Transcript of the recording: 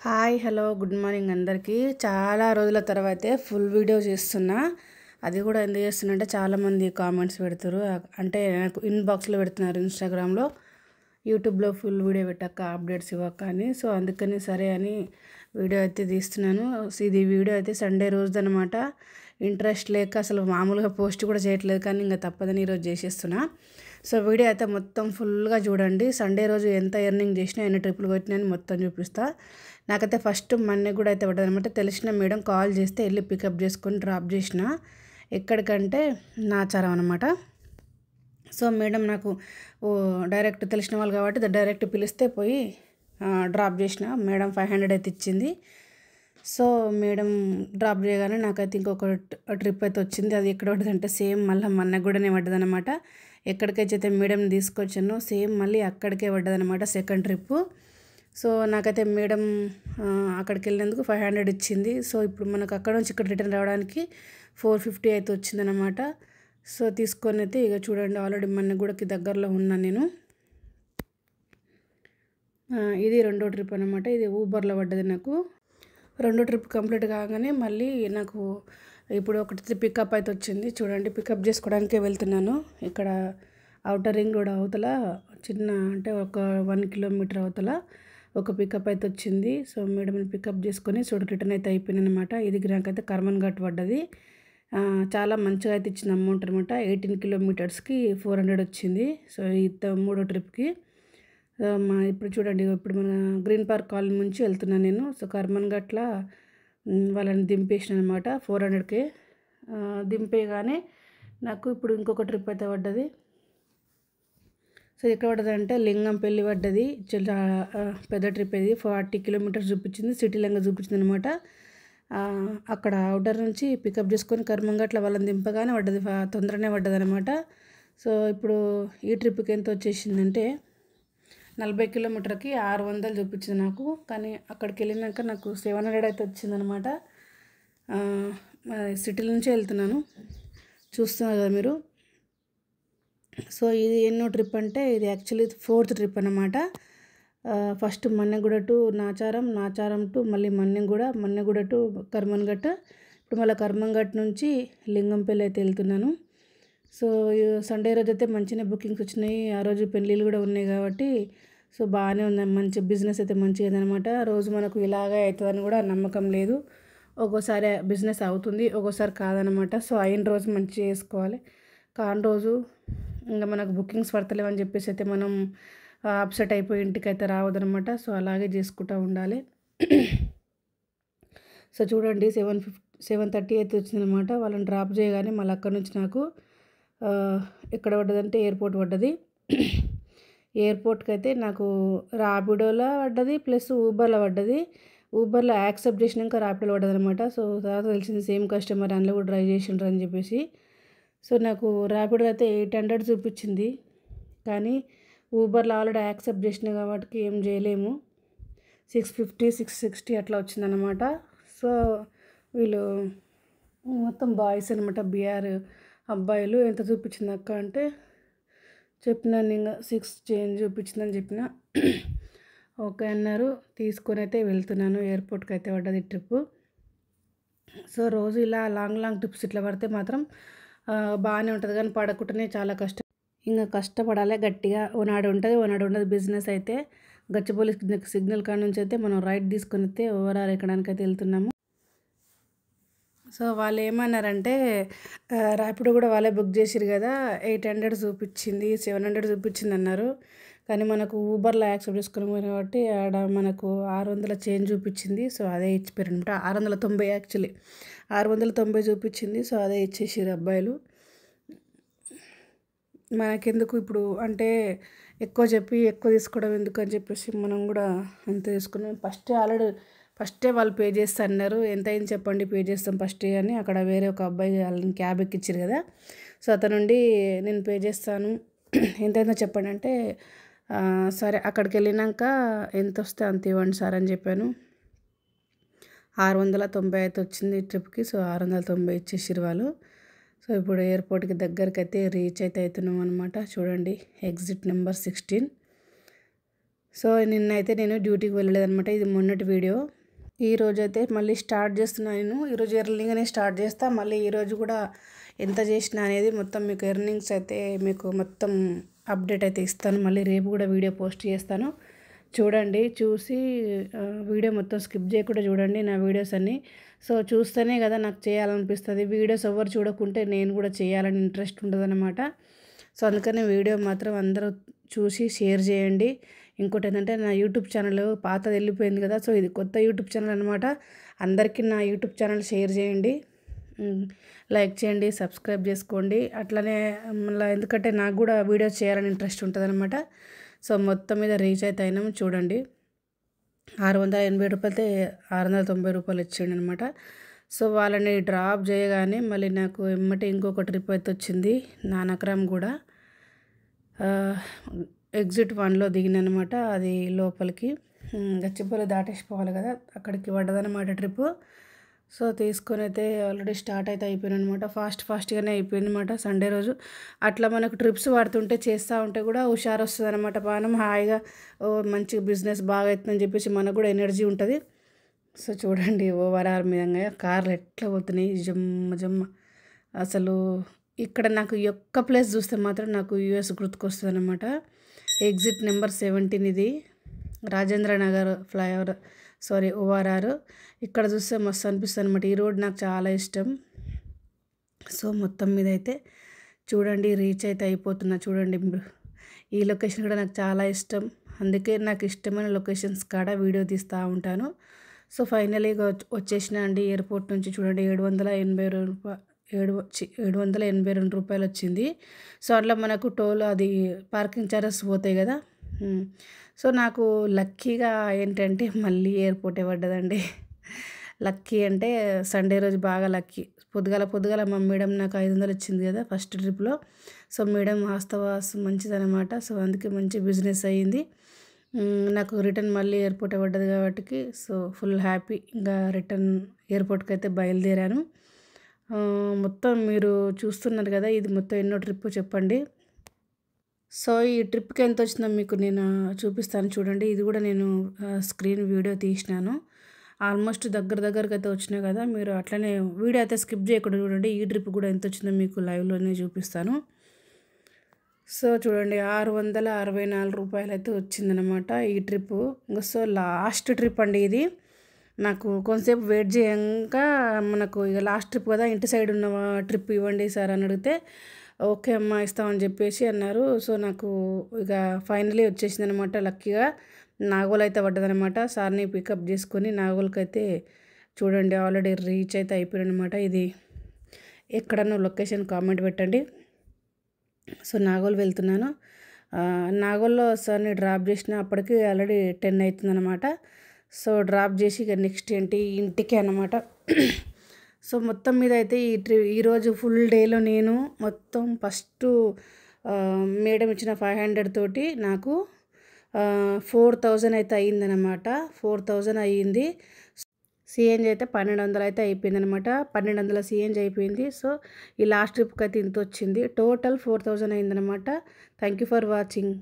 Hi hello good morning అందరికీ. చాలా రోజుల తర్వాతే ఫుల్ వీడియో చేస్తున్నా. అది కూడా ఎందుకు చేస్తున్నా అంటే చాలామంది కామెంట్స్ పెడతారు, అంటే నాకు ఇన్బాక్స్లో పెడుతున్నారు ఇన్స్టాగ్రామ్లో, యూట్యూబ్లో ఫుల్ వీడియో పెట్టాక అప్డేట్స్ ఇవ్వక అని. సో అందుకని సరే అని వీడియో అయితే తీస్తున్నాను. ఇది వీడియో అయితే సండే రోజుదనమాట. ఇంట్రెస్ట్ లేక అసలు మామూలుగా పోస్ట్ కూడా చేయట్లేదు, కానీ ఇంకా తప్పదని ఈరోజు చేసేస్తున్నా. సో వీడియో అయితే మొత్తం ఫుల్గా చూడండి. సండే రోజు ఎంత ఎర్నింగ్ చేసినా, ఎన్ని ట్రిప్పులు కొట్టినా అని మొత్తం చూపిస్తా. నాకైతే ఫస్ట్ మన్నీ కూడా అయితే పడ్డదనమాట. తెలిసిన మేడం కాల్ చేస్తే వెళ్ళి పికప్ చేసుకొని డ్రాప్ చేసిన. ఎక్కడికంటే నాచారం అనమాట. సో మేడం నాకు డైరెక్ట్ తెలిసిన వాళ్ళు కాబట్టి డైరెక్ట్ పిలిస్తే పోయి డ్రాప్ చేసిన. మేడం 500 అయితే ఇచ్చింది. సో మేడం డ్రాప్ చేయగానే నాకైతే ఇంకొక ట్రిప్ అయితే వచ్చింది. అది ఎక్కడ పడ్డదంటే సేమ్ మళ్ళీ మన్నగూడనే పడ్డదనమాట. ఎక్కడికైతే మేడం తీసుకొచ్చానో సేమ్ మళ్ళీ అక్కడికే పడ్డదనమాట సెకండ్ ట్రిప్పు. సో నాకైతే మేడం అక్కడికి వెళ్ళినందుకు 500 ఇచ్చింది. సో ఇప్పుడు మనకు అక్కడ నుంచి ఇక్కడ రిటర్న్ రావడానికి 450 అయితే వచ్చిందనమాట. సో తీసుకొని అయితే ఇక చూడండి, ఆల్రెడీ మన్నగూడకి దగ్గరలో ఉన్నాను నేను. ఇది రెండో ట్రిప్ అనమాట. ఇది ఊబర్లో పడ్డది నాకు. రెండో ట్రిప్ కంప్లీట్ కాగానే మళ్ళీ నాకు ఇప్పుడు ఒకటి పికప్ అయితే వచ్చింది. చూడండి, పికప్ చేసుకోవడానికే వెళ్తున్నాను. ఇక్కడ ఔటర్ రింగ్ రోడ్ అవతల చిన్న, అంటే ఒక 1 కిలోమీటర్ అవతల ఒక పికప్ అయితే వచ్చింది. సో మేడంని పికప్ చేసుకొని రిటర్న్ అయితే అయిపోయింది అనమాట. ఇది నాకైతే కర్మన్ ఘాట్ పడ్డది. చాలా మంచిగా అయితే ఇచ్చిన అమౌంట్ అనమాట. 18 కిలోమీటర్స్కి 400 వచ్చింది. సో ఈ మూడో ట్రిప్కి ఇప్పుడు చూడండి, ఇప్పుడు మన గ్రీన్ పార్క్ కాలనీ నుంచి వెళ్తున్నాను నేను. సో కర్మన్ ఘాట్ల వాళ్ళని దింపేసిన అనమాట 400కే. దింపేయగానే నాకు ఇప్పుడు ఇంకొక ట్రిప్ అయితే పడ్డది. సో ఎక్కడ పడ్డది అంటే లింగంపల్లి పడ్డది. చాలా పెద్ద ట్రిప్ ఇది. 40 కిలోమీటర్స్ చూపించింది. సిటీ లెంగా చూపించింది అనమాట. అక్కడ అవుటర్ నుంచి పికప్ చేసుకొని కర్మంగట్ల వాళ్ళని దింపగానే పడ్డది, తొందరనే పడ్డది అనమాట. సో ఇప్పుడు ఈ ట్రిప్కి ఎంత వచ్చేసిందంటే 40 కిలోమీటర్కి 600 చూపించింది నాకు. కానీ అక్కడికి వెళ్ళినాక నాకు 700 అయితే వచ్చిందనమాట. సిటీ నుంచే వెళ్తున్నాను, చూస్తున్నారు కదా మీరు. సో ఇది ఎన్నో ట్రిప్ అంటే ఇది యాక్చువల్లీ 4th ట్రిప్ అన్నమాట. First Manneguda to Nacharam, Nacharam to మళ్ళీ మన్నెగూడ టు కర్మన్ ఘాట్. ఇప్పుడు మళ్ళీ కర్మన్ ఘాట్ నుంచి లింగంపల్లి అయితే వెళ్తున్నాను. సో సండే రోజు అయితే మంచిగా బుకింగ్స్ వచ్చినాయి. ఆ రోజు పెళ్ళిళ్ళు కూడా ఉన్నాయి కాబట్టి సో బాగానే ఉంది, మంచి బిజినెస్ అయితే మంచిగా అనమాట. రోజు మనకు ఇలాగే అవుతుందని కూడా నమ్మకం లేదు. ఒక్కోసారి బిజినెస్ అవుతుంది, ఒక్కోసారి కాదనమాట. సో అయిన రోజు మంచిగా చేసుకోవాలి, కాని రోజు ఇంకా మనకు బుకింగ్స్ పడతలేవని చెప్పేసి అయితే మనం అప్సెట్ అయిపోయి ఇంటికి అయితే రావద్దనమాట. సో అలాగే చేసుకుంటూ ఉండాలి. సో చూడండి, 7:30 అయితే వచ్చిందనమాట. వాళ్ళని డ్రాప్ చేయగానే మళ్ళీ అక్కడ నుంచి నాకు ఎక్కడ పడ్డదంటే ఎయిర్పోర్ట్ పడ్డది. ఎయిర్పోర్ట్కి అయితే నాకు ర్యాపిడోలో పడ్డది ప్లస్ ఊబర్లో పడ్డది. ఊబర్లో యాక్సెప్ట్ చేసినాక ర్యాపిడోలో పడ్డది అనమాట. సో తర్వాత తెలిసింది సేమ్ కస్టమర్ అందులో కూడా డ్రైవ్ చేసిండ్రు అని చెప్పేసి. సో నాకు ర్యాపిడో అయితే 800 చూపించింది, కానీ ఊబర్లో ఆల్రెడీ యాక్సెప్ట్ చేసిన కాబట్టి ఏం చేయలేము. 650 660 అట్లా వచ్చిందనమాట. సో వీళ్ళు మొత్తం బాయ్స్ అనమాట, బీఆర్ అబ్బాయిలు. ఎంత చూపించింది అక్క అంటే చెప్పినాను, ఇంకా 6 చేంజ్ చూపించిందని చెప్పిన. ఓకే అన్నారు. తీసుకొని అయితే వెళ్తున్నాను. ఎయిర్పోర్ట్కి అయితే పడ్డది ట్రిప్పు. సో రోజు ఇలా లాంగ్ ట్రిప్స్ ఇట్లా పడితే మాత్రం బాగానే ఉంటుంది, కానీ పడకుండానే చాలా కష్టం. ఇంకా కష్టపడాలి గట్టిగా. ఓనాడు ఉంటుంది, ఓనాడు ఉండదు. బిజినెస్ అయితే గచ్చిబౌలి సిగ్నల్ కాడ నుంచి అయితే మనం రైట్ తీసుకొని అయితే ఓవరాల్ ఎక్కడానికి అయితే వెళ్తున్నాము. సో వాళ్ళు ఏమన్నారంటే ర్యాపిడో కూడా వాళ్ళే బుక్ చేసిరు కదా, 800 చూపించింది, 700 చూపించింది అన్నారు. కానీ మనకు ఊబర్లో యాక్సెప్ట్ చేసుకుని పోయిన కాబట్టి ఆడ మనకు 600 చేంజ్ చూపించింది. సో అదే ఇచ్చిపోయారు అనమాట. 690 యాక్చువల్లీ 690 చూపించింది. సో అదే ఇచ్చేసారు అబ్బాయిలు. మనకెందుకు ఇప్పుడు అంటే ఎక్కువ చెప్పి ఎక్కువ తీసుకోవడం ఎందుకు అని చెప్పేసి మనం కూడా అంత తీసుకున్నాం. ఫస్టే వాళ్ళు పే చేస్తా అన్నారు. ఎంత అయింది చెప్పండి, పే చేస్తాం ఫస్ట్ అని. అక్కడ వేరే ఒక అబ్బాయి వాళ్ళని క్యాబ్ ఎక్కించారు కదా. సో అతను నుండి నేను పే చేస్తాను, ఎంతైందో చెప్పండి అంటే సరే అక్కడికి వెళ్ళినాక ఎంత వస్తే అంత ఇవ్వండి సార్ అని చెప్పాను. 690 అయితే వచ్చింది ట్రిప్కి. సో 690 ఇచ్చేసారు వాళ్ళు. సో ఇప్పుడు ఎయిర్పోర్ట్కి దగ్గరికి అయితే రీచ్ అయితే అవుతున్నాం అనమాట. చూడండి, ఎగ్జిట్ నెంబర్ 16. సో నిన్నైతే నేను డ్యూటీకి వెళ్ళలేదనమాట. ఇది మొన్నటి వీడియో. ఈరోజైతే మళ్ళీ స్టార్ట్ చేస్తున్నా నేను. ఈరోజు ఎర్లీగానే స్టార్ట్ చేస్తా. మళ్ళీ ఈరోజు కూడా ఎంత చేసినా అనేది మొత్తం మీకు ఎర్నింగ్స్ అయితే మీకు మొత్తం అప్డేట్ అయితే ఇస్తాను. మళ్ళీ రేపు కూడా వీడియో పోస్ట్ చేస్తాను. చూడండి, చూసి వీడియో మొత్తం స్కిప్ చేయకుండా చూడండి నా వీడియోస్ అన్నీ. సో చూస్తేనే కదా నాకు చేయాలనిపిస్తుంది. వీడియోస్ ఎవరు చూడకుంటే నేను కూడా చేయాలని ఇంట్రెస్ట్ ఉంటుందన్నమాట. సో అందుకని వీడియో మాత్రం అందరూ చూసి షేర్ చేయండి. ఇంకోటి ఏంటంటే నా యూట్యూబ్ ఛానల్ పాతది వెళ్ళిపోయింది కదా, సో ఇది కొత్త యూట్యూబ్ ఛానల్ అనమాట. అందరికీ నా యూట్యూబ్ ఛానల్ షేర్ చేయండి, లైక్ చేయండి, సబ్స్క్రైబ్ చేసుకోండి. అట్లనే మళ్ళీ ఎందుకంటే నాకు కూడా వీడియోస్ చేయాలని ఇంట్రెస్ట్ ఉంటుంది అనమాట. సో మొత్తం మీద రీచ్ అయితే అయినాం. చూడండి, 680 రూపాయలతో 690 రూపాయలు వచ్చిండు అనమాట. సో వాళ్ళని డ్రాప్ చేయగానే మళ్ళీ నాకు ఎమ్మటి ఇంకొక ట్రిప్ అయితే వచ్చింది. నానక్రామ్ కూడా ఎగ్జిట్ 1లో దిగిననమాట. అది లోపలికి గచ్చిబౌలి దాటేసిపోవాలి కదా, అక్కడికి పడ్డదనమాట ట్రిప్. సో తీసుకొని అయితే ఆల్రెడీ స్టార్ట్ అయితే అయిపోయింది అనమాట. ఫాస్ట్గానే అయిపోయింది అనమాట సండే రోజు. అట్లా మనకు ట్రిప్స్ పడుతుంటే చేస్తూ ఉంటే కూడా హుషారు వస్తుంది అనమాట. మనం హాయిగా మంచి బిజినెస్ బాగా అవుతుందని చెప్పేసి మనకు కూడా ఎనర్జీ ఉంటుంది. సో చూడండి, ఓవరాల్ మీదంగా కార్లు ఎట్లా పోతున్నాయి జమ్మ. అసలు ఇక్కడ నాకు ఈ ఒక్క ప్లేస్ చూస్తే మాత్రం నాకు యూఎస్ గుర్తుకొస్తుంది అనమాట. ఎగ్జిట్ నెంబర్ 17 ఇది, రాజేంద్ర నగర్ ఫ్లైఓవర్, ఓఆర్ఆర్. ఇక్కడ చూస్తే మస్తు అనిపిస్తుంది అనమాట. ఈ రోడ్ నాకు చాలా ఇష్టం. సో మొత్తం మీద అయితే చూడండి, రీచ్ అయితే అయిపోతున్నా. చూడండి, ఈ లొకేషన్ కూడా నాకు చాలా ఇష్టం. అందుకే నాకు ఇష్టమైన లొకేషన్స్ కాడ వీడియో తీస్తూ ఉంటాను. సో ఫైనలీగా వచ్చేసిన అండి ఎయిర్పోర్ట్ నుంచి. చూడండి, 782 రూపాయలు వచ్చింది. సో అట్లా మనకు టోల్ అది పార్కింగ్ ఛార్జెస్ పోతాయి కదా. సో నాకు లక్కీగా ఏంటంటే మళ్ళీ ఎయిర్పోర్టే పడ్డదండి. లక్కీ అంటే సండే రోజు బాగా లక్కీ. పొద్దుగాల మా మేడం నాకు 500 ఇచ్చింది కదా ఫస్ట్ ట్రిప్లో. సో మేడం వాస్తవాస్ మంచిదనమాట. సో అందుకే మంచి బిజినెస్ అయ్యింది నాకు. రిటర్న్ మళ్ళీ ఎయిర్పోర్ట్ పడ్డది కాబట్టి సో ఫుల్ హ్యాపీ. ఇంకా రిటర్న్ ఎయిర్పోర్ట్కి అయితే బయలుదేరాను. మొత్తం మీరు చూస్తున్నారు కదా, ఇది మొత్తం ఎన్నో ట్రిప్ చెప్పండి. సో ఈ ట్రిప్కి ఎంత వచ్చిందో మీకు నేను చూపిస్తాను. చూడండి, ఇది కూడా నేను స్క్రీన్ వీడియో తీసినాను. ఆల్మోస్ట్ దగ్గరకు అయితే వచ్చినాయి కదా. మీరు అట్లనే వీడియో అయితే స్కిప్ చేయకుండా చూడండి. ఈ ట్రిప్ కూడా ఎంత వచ్చిందో మీకు లైవ్లోనే చూపిస్తాను. సో చూడండి, 664 రూపాయలు అయితే వచ్చిందనమాట ఈ ట్రిప్పు. ఇంకా సో లాస్ట్ ట్రిప్ అండి ఇది. నాకు కొంతసేపు వెయిట్ చేయంక మనకు ఇక లాస్ట్ ట్రిప్ కదా, ఇంటి సైడ్ ఉన్న ట్రిప్ ఇవ్వండి సార్ అని అడిగితే ఓకే అమ్మ ఇస్తామని చెప్పేసి అన్నారు. సో నాకు ఇక ఫైనలీ వచ్చేసింది అనమాట. లక్కీగా నాగోల్ అయితే పడ్డదనమాట. సార్ని పికప్ చేసుకొని నాగోల్కి అయితే చూడండి ఆల్రెడీ రీచ్ అయితే అయిపోయాను అనమాట. ఇది ఎక్కడన్నా లొకేషన్ కామెంట్ పెట్టండి. సో నాగోల్ వెళ్తున్నాను. నాగోల్లో సార్ని డ్రాప్ చేసిన అప్పటికి ఆల్రెడీ 10 అవుతుందన్నమాట. సో డ్రాప్ చేసి ఇక నెక్స్ట్ ఇంటికి అన్నమాట. సో మొత్తం మీద అయితే ఈరోజు ఫుల్ డేలో నేను మొత్తం ఫస్ట్ మేడం ఇచ్చిన 500 తోటి నాకు 4000 అయితే అయ్యిందనమాట. 4000 అయ్యింది. సిఎన్జి అయితే 1200 అయితే అయిపోయింది అనమాట. 1200 సిఎన్జి అయిపోయింది. సో ఈ లాస్ట్ ట్రిప్కి అయితే ఇంత వచ్చింది. టోటల్ 4000 అయిందనమాట. Thank you for watching.